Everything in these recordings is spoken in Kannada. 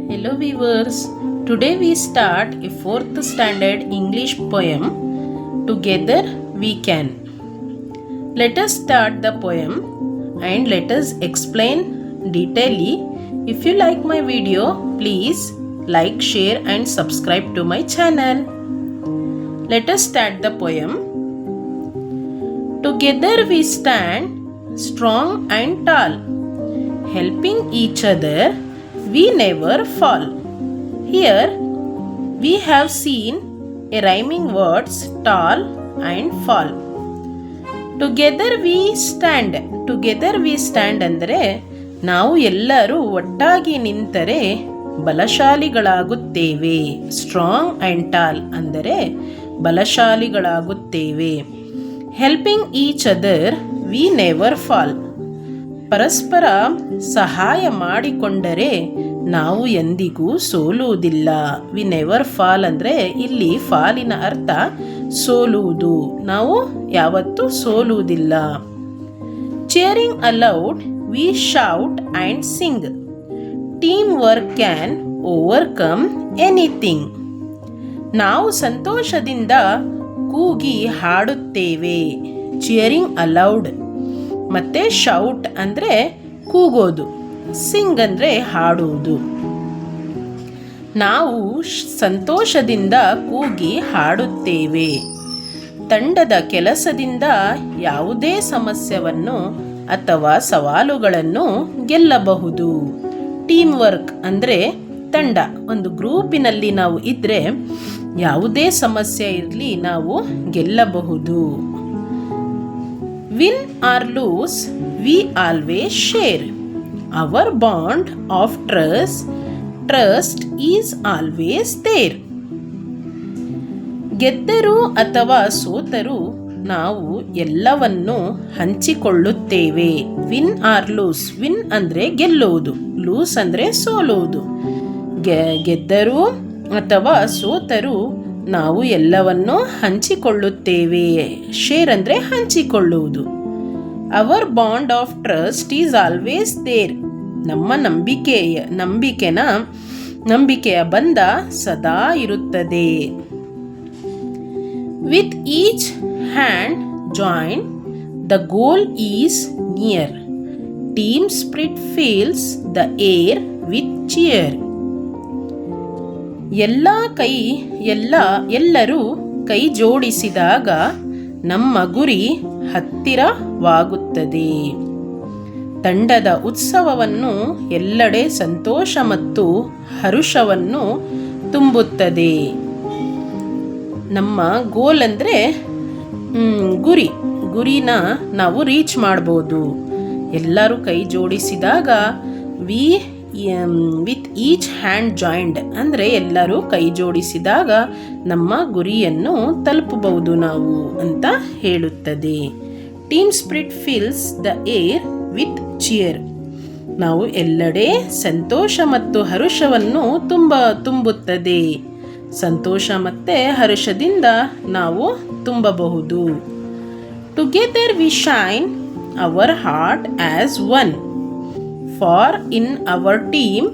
Hello viewers, today we start a 4th standard English poem, Together We Can. Let us start the poem and let us explain detailedly. If you like my video, please like, share and subscribe to my channel. Let us start the poem. Together we stand, strong and tall, helping each other, we never fall. Here we have seen a rhyming words tall and fall. Together we stand. Together we stand ಅಂದರೆ ನಾವು ಎಲ್ಲರೂ ಒಟ್ಟಾಗಿ ನಿಂತರೆ ಬಲಶಾಲಿಗಳಾಗುತ್ತೇವೆ. ಸ್ಟ್ರಾಂಗ್ ಆ್ಯಂಡ್ ಟಾಲ್ ಅಂದರೆ ಬಲಶಾಲಿಗಳಾಗುತ್ತೇವೆ. Helping each other we never fall. ಪರಸ್ಪರ ಸಹಾಯ ಮಾಡಿಕೊಂಡರೆ ನಾವು ಎಂದಿಗೂ ಸೋಲುವುದಿಲ್ಲ. ವಿ ನೆವರ್ ಫಾಲ್ ಅಂದರೆ ಇಲ್ಲಿ ಫಾಲಿನ ಅರ್ಥ ಸೋಲುವುದು. ನಾವು ಯಾವತ್ತೂ ಸೋಲುವುದಿಲ್ಲ. Cheering aloud we shout and sing. Team work can overcome anything. ನಾವು ಸಂತೋಷದಿಂದ ಕೂಗಿ ಹಾಡುತ್ತೇವೆ. ಚೇರಿಂಗ್ ಅಲೌಡ್ ಮತ್ತು ಶೌಟ್ ಅಂದರೆ ಕೂಗೋದು, ಸಿಂಗ್ ಅಂದರೆ ಹಾಡುವುದು. ನಾವು ಸಂತೋಷದಿಂದ ಕೂಗಿ ಹಾಡುತ್ತೇವೆ. ತಂಡದ ಕೆಲಸದಿಂದ ಯಾವುದೇ ಸಮಸ್ಯೆಯನ್ನು ಅಥವಾ ಸವಾಲುಗಳನ್ನು ಗೆಲ್ಲಬಹುದು. ಟೀಮ್ ವರ್ಕ್ ಅಂದರೆ ತಂಡ. ಒಂದು ಗ್ರೂಪಿನಲ್ಲಿ ನಾವು ಇದ್ದರೆ ಯಾವುದೇ ಸಮಸ್ಯೆ ಇರಲಿ ನಾವು ಗೆಲ್ಲಬಹುದು. Win or lose, we always share. Our bond of trust is always there. ಗೆದ್ದರು ಅಥವಾ ಸೋತರು ನಾವು ಎಲ್ಲವನ್ನು ಹಂಚಿಕೊಳ್ಳುತ್ತೇವೆ. Win or lose. ವಿನ್ ಅಂದರೆ ಗೆಲ್ಲುವುದು, ಲೂಸ್ ಅಂದರೆ ಸೋಲುವುದು. ಗೆದ್ದರು ಅಥವಾ ಸೋತರು ನಾವು ಎಲ್ಲವನ್ನು ಹಂಚಿಕೊಳ್ಳುತ್ತೇವೆ. ಶೇರ್ ಅಂದರೆ ಹಂಚಿಕೊಳ್ಳುವುದು. Our bond of trust is always there. ನಮ್ಮ ನಂಬಿಕೆಯ ಬಂಧ ಸದಾ ಇರುತ್ತದೆ. With each hand join the goal is near. Team spirit fills the air with cheer. ಎಲ್ಲರೂ ಕೈ ಜೋಡಿಸಿದಾಗ ನಮ್ಮ ಗುರಿ ಹತ್ತಿರವಾಗುತ್ತದೆ. ತಂಡದ ಉತ್ಸವವನ್ನು ಎಲ್ಲೆಡೆ ಸಂತೋಷ ಮತ್ತು ಹರುಷವನ್ನು ತುಂಬುತ್ತದೆ. ನಮ್ಮ ಗೋಲ್ ಅಂದರೆ ಗುರಿನ ನಾವು ರೀಚ್ ಮಾಡ್ಬೋದು. ಎಲ್ಲರೂ ಕೈ ಜೋಡಿಸಿದಾಗ ವಿತ್ ಈಚ್ ಹ್ಯಾಂಡ್ ಜಾಯಿಂಡ್ ಅಂದರೆ ಎಲ್ಲರೂ ಕೈ ಜೋಡಿಸಿದಾಗ ನಮ್ಮ ಗುರಿಯನ್ನು ತಲುಪಬಹುದು ನಾವು ಅಂತ ಹೇಳುತ್ತದೆ. Team spirit fills the air with cheer. ನಾವು ಎಲ್ಲೆಡೆ ಸಂತೋಷ ಮತ್ತು ಹರುಷವನ್ನು ತುಂಬುತ್ತದೆ. ಸಂತೋಷ ಮತ್ತು ಹರುಷದಿಂದ ನಾವು ತುಂಬಬಹುದು. Together we shine hour heart as one. For in our team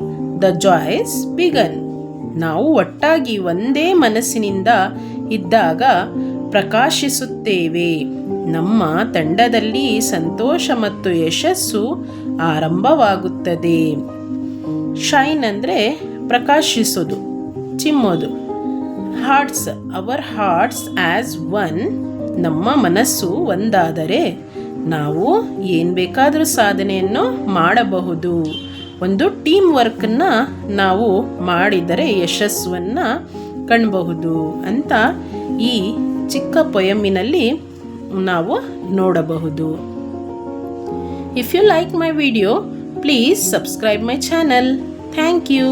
the joys begun. ನಾವು ಒಟ್ಟಾಗಿ ಒಂದೇ ಮನಸ್ಸಿನಿಂದ ಇದ್ದಾಗ ಪ್ರಕಾಶಿಸುತ್ತೇವೆ. ನಮ್ಮ ತಂಡದಲ್ಲಿ ಸಂತೋಷ ಮತ್ತು ಯಶಸ್ಸು ಆರಂಭವಾಗುತ್ತದೆ. ಶೈನ್ ಅಂದರೆ ಪ್ರಕಾಶಿಸೋದು, ಚಿಮ್ಮೋದು. Hearts, our hearts as one. ನಮ್ಮ ಮನಸ್ಸು ಒಂದಾದರೆ ನಾವು ಏನು ಬೇಕಾದರೂ ಸಾಧನೆಯನ್ನು ಮಾಡಬಹುದು. ಒಂದು ಟೀಮ್ ವರ್ಕನ್ನು ನಾವು ಮಾಡಿದರೆ ಯಶಸ್ಸನ್ನು ಕಾಣಬಹುದು ಅಂತ ಈ ಚಿಕ್ಕ ಪೊಯಮಿನಲ್ಲಿ ನಾವು ನೋಡಬಹುದು. If you like my video, please subscribe my channel. Thank you.